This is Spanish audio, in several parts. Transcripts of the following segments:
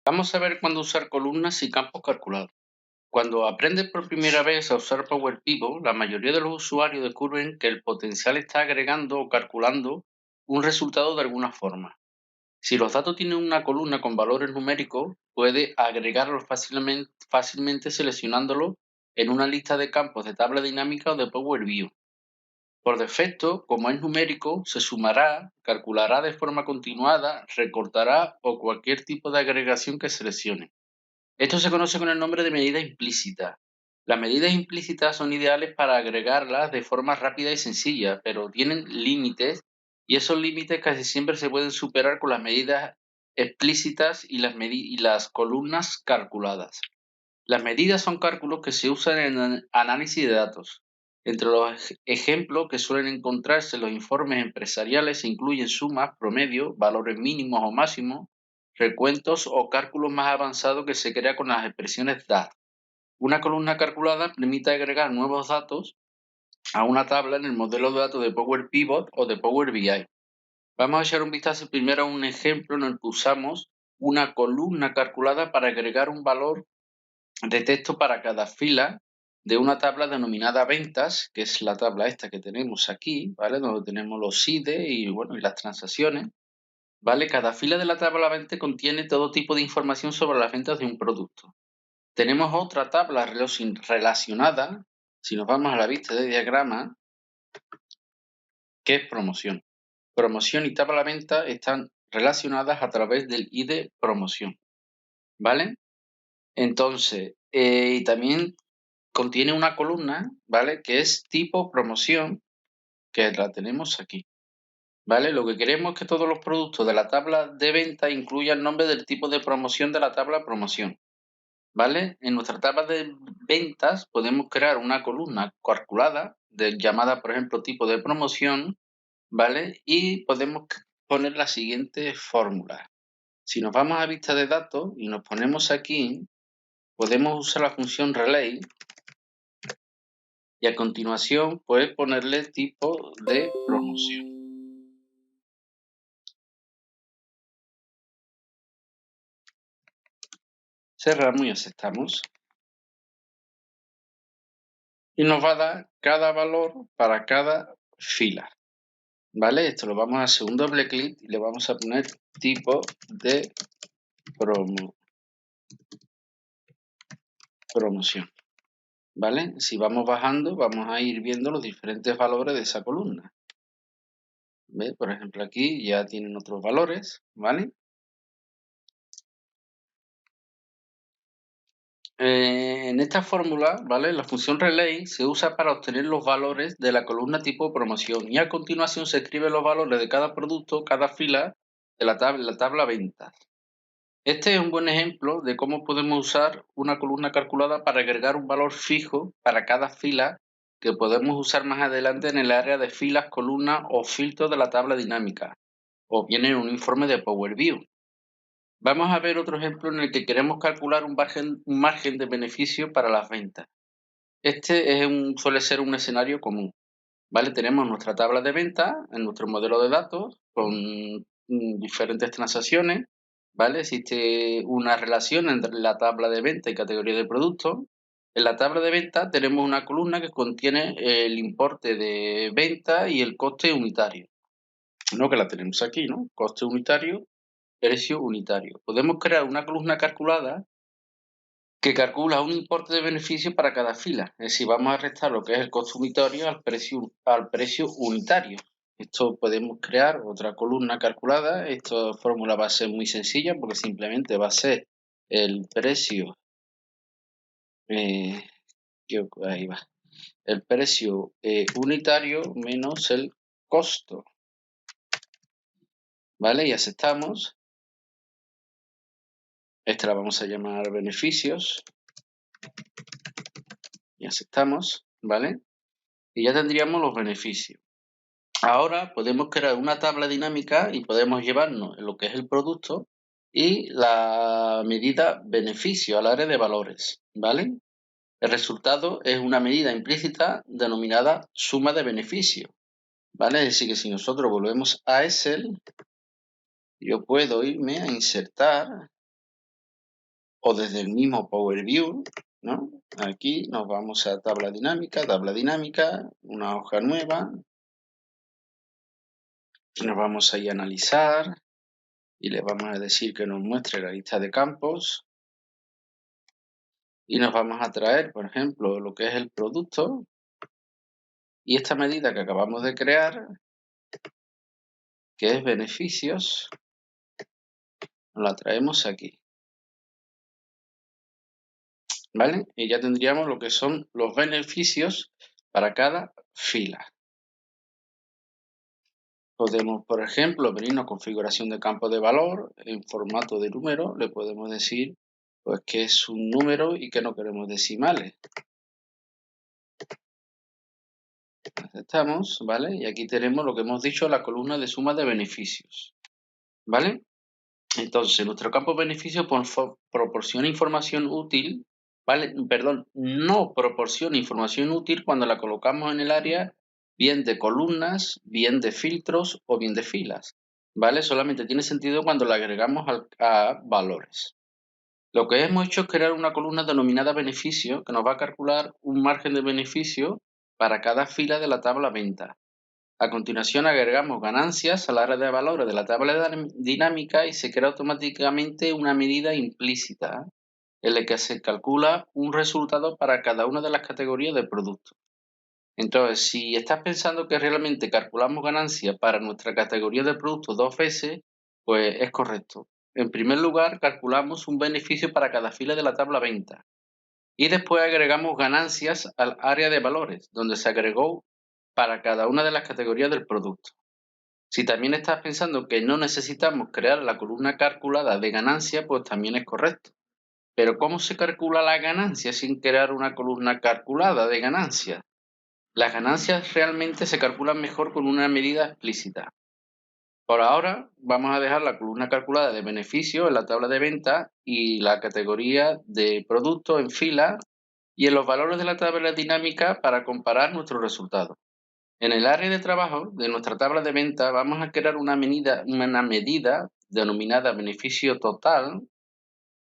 Vamos a ver cuándo usar columnas y campos calculados. Cuando aprendes por primera vez a usar Power Pivot, la mayoría de los usuarios descubren que el potencial está agregando o calculando un resultado de alguna forma. Si los datos tienen una columna con valores numéricos, puede agregarlos fácilmente seleccionándolo en una lista de campos de tabla dinámica o de Power View. Por defecto, como es numérico, se sumará, calculará de forma continuada, recortará o cualquier tipo de agregación que seleccione. Esto se conoce con el nombre de medida implícita. Las medidas implícitas son ideales para agregarlas de forma rápida y sencilla, pero tienen límites y esos límites casi siempre se pueden superar con las medidas explícitas y las columnas calculadas. Las medidas son cálculos que se usan en análisis de datos. Entre los ejemplos que suelen encontrarse en los informes empresariales se incluyen sumas, promedios, valores mínimos o máximos, recuentos o cálculos más avanzados que se crean con las expresiones DAT. Una columna calculada permite agregar nuevos datos a una tabla en el modelo de datos de Power Pivot o de Power BI. Vamos a echar un vistazo primero a un ejemplo en el que usamos una columna calculada para agregar un valor de texto para cada fila de una tabla denominada ventas, que es la tabla esta que tenemos aquí, ¿vale? Donde tenemos los IDE y las transacciones, ¿vale? Cada fila de la tabla 20 contiene todo tipo de información sobre las ventas de un producto. Tenemos otra tabla relacionada, si nos vamos a la vista de diagrama, que es promoción. Promoción y tabla venta están relacionadas a través del IDE promoción, ¿vale? Entonces, y también contiene una columna, ¿vale? Que es tipo promoción, que la tenemos aquí, ¿vale? Lo que queremos es que todos los productos de la tabla de venta incluyan el nombre del tipo de promoción de la tabla promoción, ¿vale? En nuestra tabla de ventas podemos crear una columna calculada llamada, por ejemplo, tipo de promoción, ¿vale? Y podemos poner la siguiente fórmula. Si nos vamos a vista de datos y nos ponemos aquí, podemos usar la función relay y a continuación puedes ponerle tipo de promoción. Cerramos y aceptamos. Y nos va a dar cada valor para cada fila. ¿Vale? Esto lo vamos a hacer un doble clic y le vamos a poner tipo de promoción. ¿Vale? Si vamos bajando, vamos a ir viendo los diferentes valores de esa columna. ¿Ve? Por ejemplo, aquí ya tienen otros valores, ¿vale? En esta fórmula, ¿vale? La función relay se usa para obtener los valores de la columna tipo promoción y a continuación se escriben los valores de cada producto, cada fila de la tabla ventas. Este es un buen ejemplo de cómo podemos usar una columna calculada para agregar un valor fijo para cada fila que podemos usar más adelante en el área de filas, columnas o filtros de la tabla dinámica o bien en un informe de Power View. Vamos a ver otro ejemplo en el que queremos calcular un margen de beneficio para las ventas. Este suele ser un escenario común, ¿vale? Tenemos nuestra tabla de ventas en nuestro modelo de datos con diferentes transacciones, ¿vale? Existe una relación entre la tabla de venta y categoría de productos. En la tabla de venta tenemos una columna que contiene el importe de venta y el coste unitario, ¿no? Que la tenemos aquí, ¿no? Coste unitario, precio unitario. Podemos crear una columna calculada que calcula un importe de beneficio para cada fila. Es decir, vamos a restar lo que es el coste unitario al precio unitario. Esto podemos crear otra columna calculada. Esta fórmula va a ser muy sencilla porque simplemente va a ser el precio, ahí va, el precio unitario menos el costo, ¿vale? Y aceptamos. Esta la vamos a llamar beneficios y aceptamos, ¿vale? Y ya tendríamos los beneficios. Ahora podemos crear una tabla dinámica y podemos llevarnos lo que es el producto y la medida beneficio al área de valores, ¿vale? El resultado es una medida implícita denominada suma de beneficio, ¿vale? Es decir, que si nosotros volvemos a Excel, yo puedo irme a insertar o desde el mismo Power View, ¿no? Aquí nos vamos a tabla dinámica, una hoja nueva. Nos vamos a ir a analizar y le vamos a decir que nos muestre la lista de campos. Y nos vamos a traer, por ejemplo, lo que es el producto. Y esta medida que acabamos de crear, que es beneficios, la traemos aquí. ¿Vale? Y ya tendríamos lo que son los beneficios para cada fila. Podemos, por ejemplo, venirnos a configuración de campo de valor en formato de número. Le podemos decir pues que es un número y que no queremos decimales. Aceptamos, ¿vale? Y aquí tenemos lo que hemos dicho, la columna de suma de beneficios, ¿vale? Entonces, nuestro campo beneficio proporciona información útil, ¿vale? Perdón, no proporciona información útil cuando la colocamos en el área bien de columnas, bien de filtros o bien de filas, ¿vale? Solamente tiene sentido cuando la agregamos a valores. Lo que hemos hecho es crear una columna denominada beneficio que nos va a calcular un margen de beneficio para cada fila de la tabla venta. A continuación agregamos ganancias al área de valores de la tabla dinámica y se crea automáticamente una medida implícita en la que se calcula un resultado para cada una de las categorías de productos. Entonces, si estás pensando que realmente calculamos ganancias para nuestra categoría de productos 2 veces, pues es correcto. En primer lugar, calculamos un beneficio para cada fila de la tabla venta y después agregamos ganancias al área de valores, donde se agregó para cada una de las categorías del producto. Si también estás pensando que no necesitamos crear la columna calculada de ganancia, pues también es correcto. Pero ¿cómo se calcula la ganancia sin crear una columna calculada de ganancia? Las ganancias realmente se calculan mejor con una medida explícita. Por ahora vamos a dejar la columna calculada de beneficio en la tabla de venta y la categoría de producto en fila y en los valores de la tabla dinámica para comparar nuestros resultados. En el área de trabajo de nuestra tabla de venta vamos a crear una medida denominada beneficio total,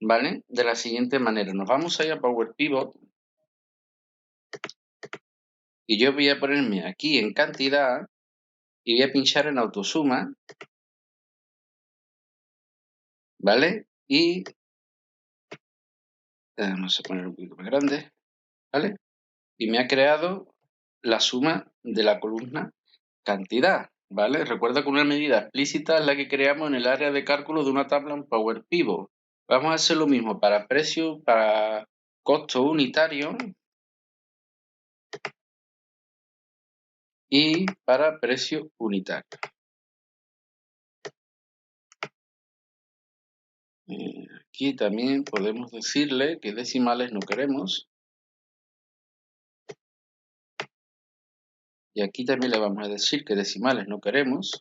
¿vale? De la siguiente manera. Nos vamos a ir a Power Pivot y yo voy a ponerme aquí en cantidad y voy a pinchar en autosuma, ¿vale? Y vamos a poner un poquito más grande, ¿vale? Y me ha creado la suma de la columna cantidad, ¿vale? Recuerda que una medida explícita es la que creamos en el área de cálculo de una tabla en Power Pivot. Vamos a hacer lo mismo para precio, para costo unitario y para precio unitario. Aquí también podemos decirle que decimales no queremos. Y aquí también le vamos a decir que decimales no queremos.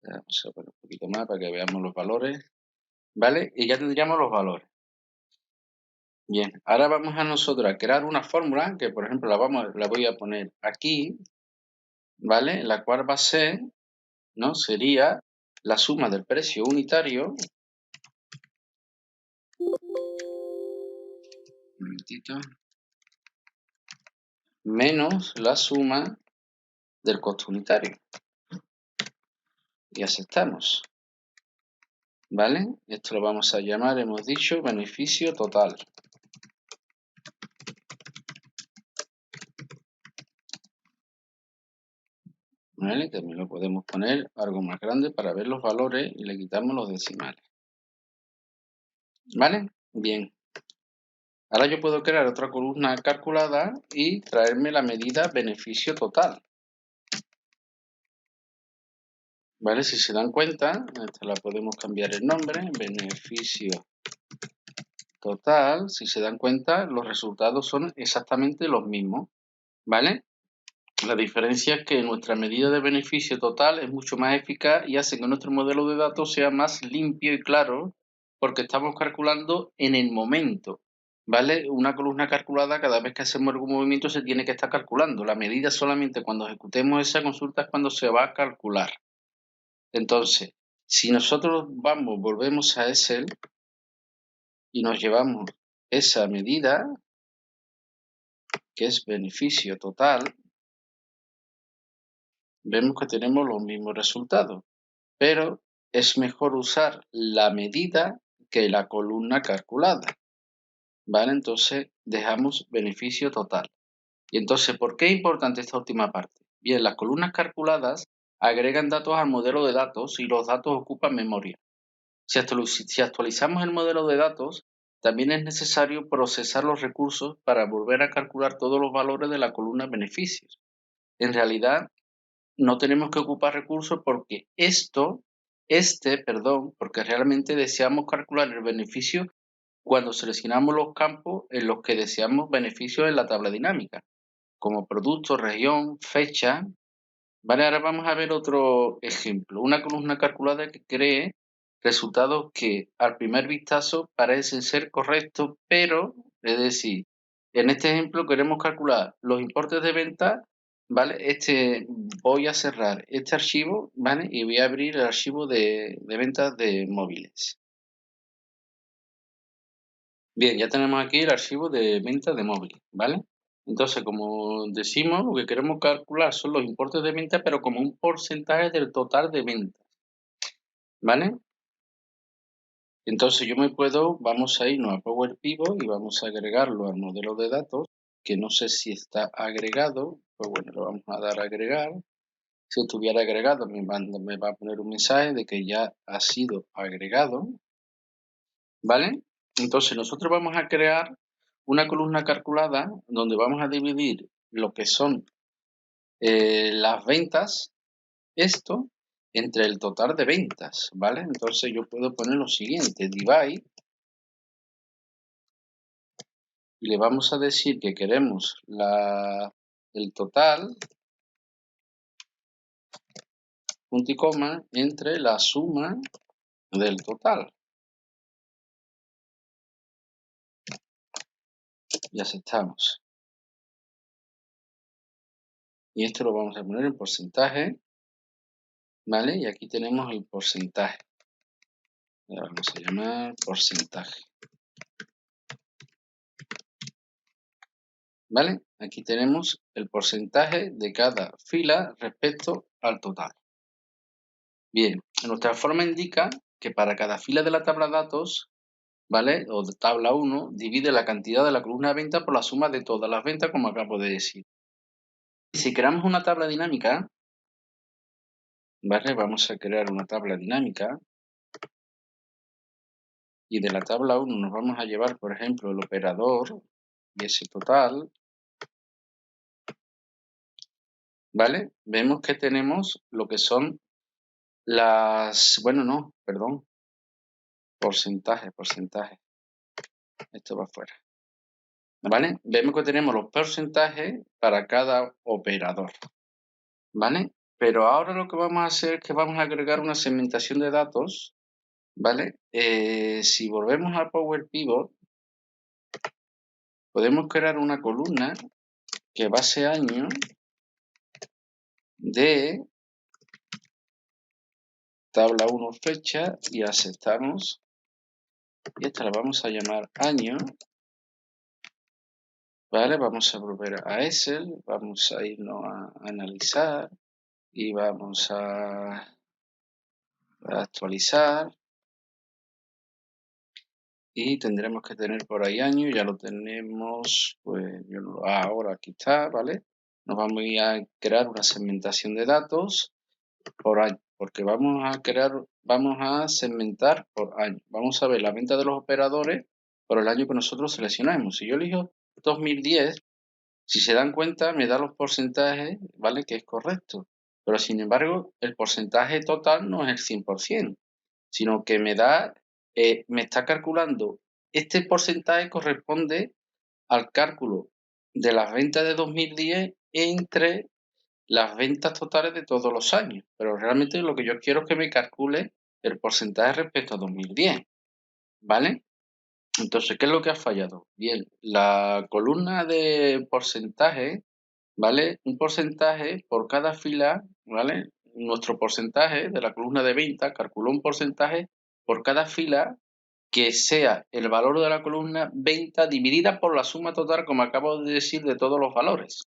Vamos a poner un poquito más para que veamos los valores. ¿Vale? Y ya tendríamos los valores. Bien, ahora vamos a nosotros a crear una fórmula que, por ejemplo, la voy a poner aquí, ¿vale? La cual va a ser, ¿no? Sería la suma del precio unitario. Un momentito. Menos la suma del costo unitario. Y aceptamos. ¿Vale? Esto lo vamos a llamar, hemos dicho, beneficio total. ¿Vale? También lo podemos poner algo más grande para ver los valores y le quitamos los decimales. ¿Vale? Bien. Ahora yo puedo crear otra columna calculada y traerme la medida beneficio total. ¿Vale? Si se dan cuenta, esta la podemos cambiar el nombre, beneficio total. Si se dan cuenta, los resultados son exactamente los mismos. ¿Vale? La diferencia es que nuestra medida de beneficio total es mucho más eficaz y hace que nuestro modelo de datos sea más limpio y claro porque estamos calculando en el momento, ¿vale? Una columna calculada, cada vez que hacemos algún movimiento se tiene que estar calculando. La medida solamente cuando ejecutemos esa consulta es cuando se va a calcular. Entonces, Si nosotros volvemos a Excel y nos llevamos esa medida, que es beneficio total, vemos que tenemos los mismos resultados, pero es mejor usar la medida que la columna calculada, ¿vale? Entonces dejamos beneficio total. Y entonces, ¿por qué es importante esta última parte? Bien, las columnas calculadas agregan datos al modelo de datos y los datos ocupan memoria. Si actualizamos el modelo de datos, también es necesario procesar los recursos para volver a calcular todos los valores de la columna beneficios. En realidad, no tenemos que ocupar recursos porque porque realmente deseamos calcular el beneficio cuando seleccionamos los campos en los que deseamos beneficios en la tabla dinámica, como producto, región, fecha. Vale, ahora vamos a ver otro ejemplo. Una columna calculada que cree resultados que al primer vistazo parecen ser correctos, pero, es decir, en este ejemplo queremos calcular los importes de venta, ¿vale? Voy a cerrar este archivo, ¿vale? Y voy a abrir el archivo de ventas de móviles. Bien, ya tenemos aquí el archivo de ventas de móviles, ¿vale? Entonces, como decimos, lo que queremos calcular son los importes de venta, pero como un porcentaje del total de ventas, ¿vale? Entonces vamos a irnos a Power Pivot y vamos a agregarlo al modelo de datos, que no sé si está agregado, pues bueno, lo vamos a dar a agregar. Si estuviera agregado, me va a poner un mensaje de que ya ha sido agregado, ¿vale? Entonces nosotros vamos a crear una columna calculada donde vamos a dividir lo que son las ventas, esto, entre el total de ventas, ¿vale? Entonces yo puedo poner lo siguiente, divide, y le vamos a decir que queremos el total, punto y coma, entre la suma del total. Y aceptamos. Y esto lo vamos a poner en porcentaje, ¿vale? Y aquí tenemos el porcentaje. Le vamos a llamar porcentaje. ¿Vale? Aquí tenemos el porcentaje de cada fila respecto al total. Bien, nuestra forma indica que para cada fila de la tabla de datos, ¿vale? O de tabla 1, divide la cantidad de la columna de venta por la suma de todas las ventas, como acabo de decir. Si creamos una tabla dinámica, ¿vale? Vamos a crear una tabla dinámica. Y de la tabla 1 nos vamos a llevar, por ejemplo, el operador y ese total, ¿vale? Vemos que tenemos lo que son porcentaje. Esto va fuera, ¿vale? Vemos que tenemos los porcentajes para cada operador, ¿vale? Pero ahora lo que vamos a hacer es que vamos a agregar una segmentación de datos, ¿vale? Si volvemos al Power Pivot, podemos crear una columna que base año de tabla 1 fecha y aceptamos. Y esta la vamos a llamar año. Vale, vamos a volver a Excel, vamos a irnos a analizar y vamos a actualizar. Y tendremos que tener por ahí año, ya lo tenemos, pues ahora aquí está, ¿vale? Nos vamos a ir a crear una segmentación de datos por año, porque vamos a segmentar por año. Vamos a ver la venta de los operadores por el año que nosotros seleccionamos. Si yo elijo 2010, si se dan cuenta, me da los porcentajes, ¿vale? Que es correcto. Pero sin embargo, el porcentaje total no es el 100%, sino que me está calculando. Este porcentaje corresponde al cálculo de las ventas de 2010 entre las ventas totales de todos los años, pero realmente lo que yo quiero es que me calcule el porcentaje respecto a 2010, ¿vale? Entonces, ¿qué es lo que ha fallado? Bien, la columna de porcentaje, ¿vale? Un porcentaje por cada fila, ¿vale? nuestro porcentaje de la columna de venta, calculó un porcentaje por cada fila que sea el valor de la columna venta dividida por la suma total, como acabo de decir, de todos los valores.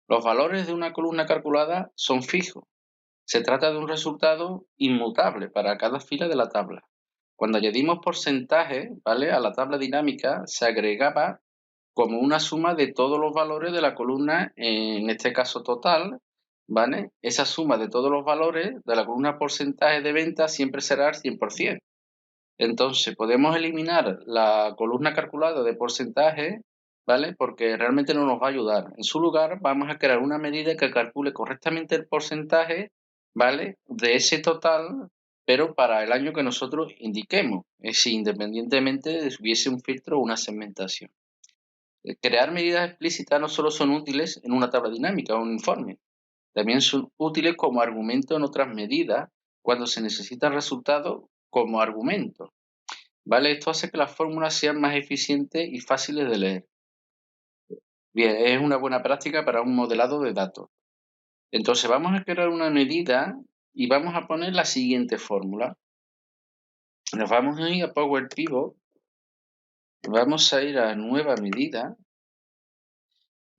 Los valores de una columna calculada son fijos. Se trata de un resultado inmutable para cada fila de la tabla. Cuando añadimos porcentaje, ¿vale?, a la tabla dinámica, se agregaba como una suma de todos los valores de la columna, en este caso total, ¿vale? Esa suma de todos los valores de la columna porcentaje de venta siempre será el 100%. Entonces, podemos eliminar la columna calculada de porcentaje, ¿vale?, porque realmente no nos va a ayudar. En su lugar, vamos a crear una medida que calcule correctamente el porcentaje, ¿vale?, de ese total, pero para el año que nosotros indiquemos, si independientemente de si hubiese un filtro o una segmentación. Crear medidas explícitas no solo son útiles en una tabla dinámica o un informe, también son útiles como argumento en otras medidas cuando se necesitan resultados como argumento. ¿Vale? Esto hace que las fórmulas sean más eficientes y fáciles de leer. Bien, es una buena práctica para un modelado de datos. Entonces vamos a crear una medida y vamos a poner la siguiente fórmula. Nos vamos a ir a Power Pivot, vamos a ir a nueva medida,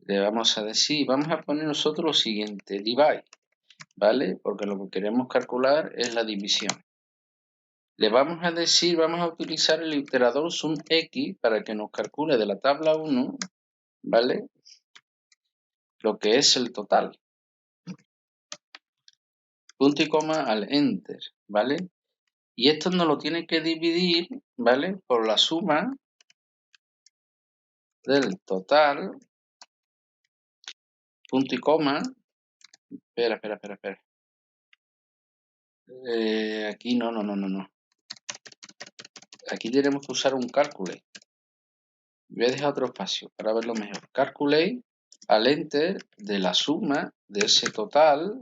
le vamos a decir, vamos a poner nosotros lo siguiente, divide, ¿vale? Porque lo que queremos calcular es la división. Le vamos a decir, vamos a utilizar el iterador SumX para que nos calcule de la tabla 1, ¿vale?, lo que es el total. Punto y coma al Enter, ¿vale? Y esto nos lo tiene que dividir, ¿vale?, por la suma del total, punto y coma, espera. Aquí no. Aquí tenemos que usar un calculate. Voy a dejar otro espacio para verlo mejor. Calculate al Enter de la suma de ese total,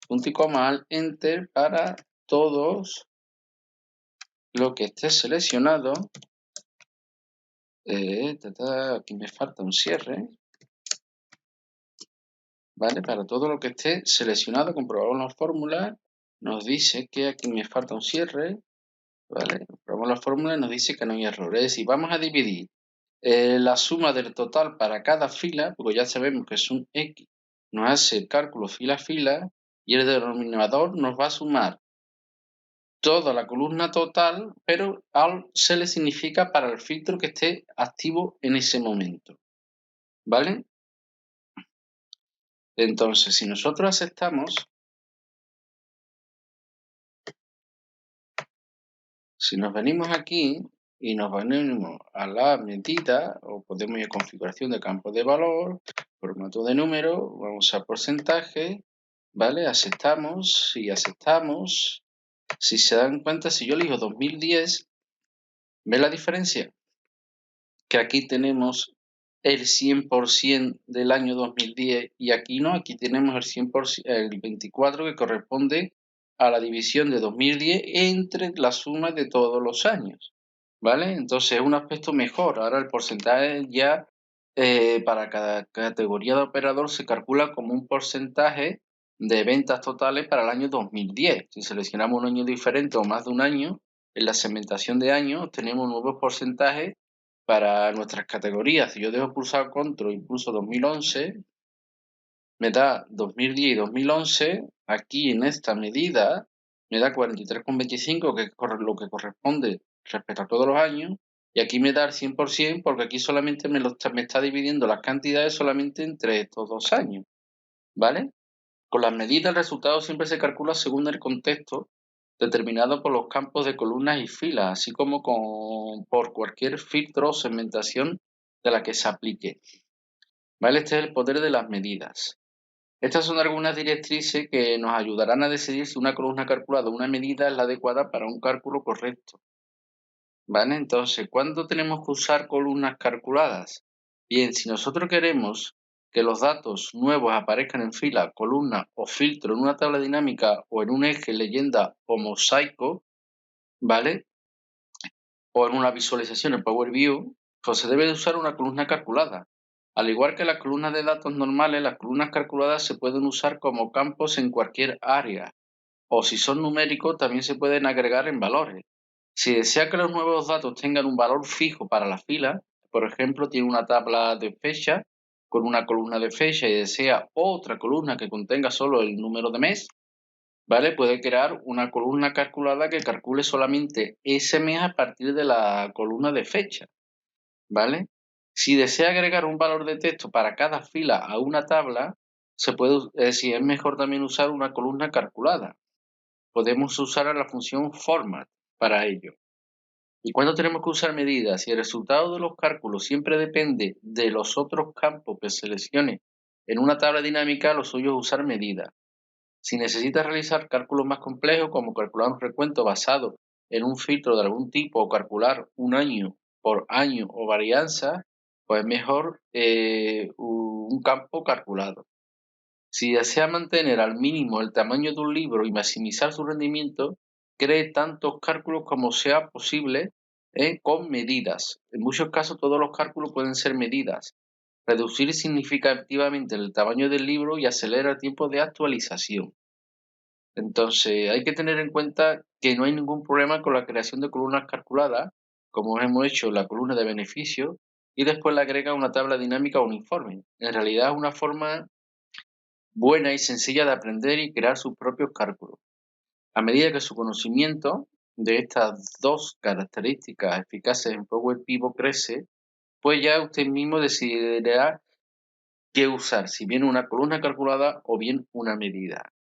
punto y coma al Enter para todos lo que esté seleccionado. Aquí me falta un cierre. ¿Vale? Para todo lo que esté seleccionado, comprobamos la fórmula, nos dice que aquí me falta un cierre, ¿vale? Comprobamos la fórmula y nos dice que no hay error. Es decir, vamos a dividir la suma del total para cada fila, porque ya sabemos que es un X, nos hace el cálculo fila a fila, y el denominador nos va a sumar toda la columna total, pero al se le significa para el filtro que esté activo en ese momento, ¿vale? Entonces, si nosotros aceptamos, si nos venimos aquí y nos venimos a la medida, o podemos ir a configuración de campo de valor, formato de número, vamos a porcentaje, ¿vale? Aceptamos, si se dan cuenta, si yo elijo 2010, ¿ve la diferencia? Que aquí tenemos el 100% del año 2010 y aquí no, aquí tenemos el 100%, el 24 que corresponde a la división de 2010 entre la suma de todos los años, ¿vale? Entonces es un aspecto mejor. Ahora el porcentaje ya para cada categoría de operador se calcula como un porcentaje de ventas totales para el año 2010. Si seleccionamos un año diferente o más de un año, en la segmentación de años tenemos nuevos porcentajes para nuestras categorías. Si yo dejo pulsar control y pulso 2011, me da 2010 y 2011. Aquí en esta medida me da 43,25, que es lo que corresponde respecto a todos los años. Y aquí me da el 100% porque aquí solamente me está dividiendo las cantidades solamente entre estos 2 años, ¿vale? Con las medidas el resultado siempre se calcula según el contexto determinado por los campos de columnas y filas, así como por cualquier filtro o segmentación de la que se aplique, ¿vale? Este es el poder de las medidas. Estas son algunas directrices que nos ayudarán a decidir si una columna calculada o una medida es la adecuada para un cálculo correcto, ¿vale? Entonces, ¿cuándo tenemos que usar columnas calculadas? Bien, si nosotros queremos que los datos nuevos aparezcan en fila, columna o filtro en una tabla dinámica o en un eje, leyenda o mosaico, ¿vale?, o en una visualización en Power View, pues se debe de usar una columna calculada. Al igual que las columnas de datos normales, las columnas calculadas se pueden usar como campos en cualquier área, o si son numéricos también se pueden agregar en valores. Si desea que los nuevos datos tengan un valor fijo para la fila, por ejemplo, tiene una tabla de fecha con una columna de fecha y desea otra columna que contenga solo el número de mes, ¿vale? Puede crear una columna calculada que calcule solamente ese mes a partir de la columna de fecha, ¿vale? Si desea agregar un valor de texto para cada fila a una tabla, si es mejor también usar una columna calculada. Podemos usar la función format para ello. ¿Y cuándo tenemos que usar medidas? Si el resultado de los cálculos siempre depende de los otros campos que seleccione en una tabla dinámica, lo suyo es usar medidas. Si necesitas realizar cálculos más complejos, como calcular un recuento basado en un filtro de algún tipo o calcular un año por año o varianza, pues es mejor un campo calculado. Si desea mantener al mínimo el tamaño de un libro y maximizar su rendimiento, cree tantos cálculos como sea posible con medidas. En muchos casos todos los cálculos pueden ser medidas. Reducir significativamente el tamaño del libro y acelera el tiempo de actualización. Entonces hay que tener en cuenta que no hay ningún problema con la creación de columnas calculadas, como hemos hecho en la columna de beneficios, y después le agrega una tabla dinámica uniforme. En realidad es una forma buena y sencilla de aprender y crear sus propios cálculos. A medida que su conocimiento de estas dos características eficaces en Power Pivot crece, pues ya usted mismo decidirá qué usar, si bien una columna calculada o bien una medida.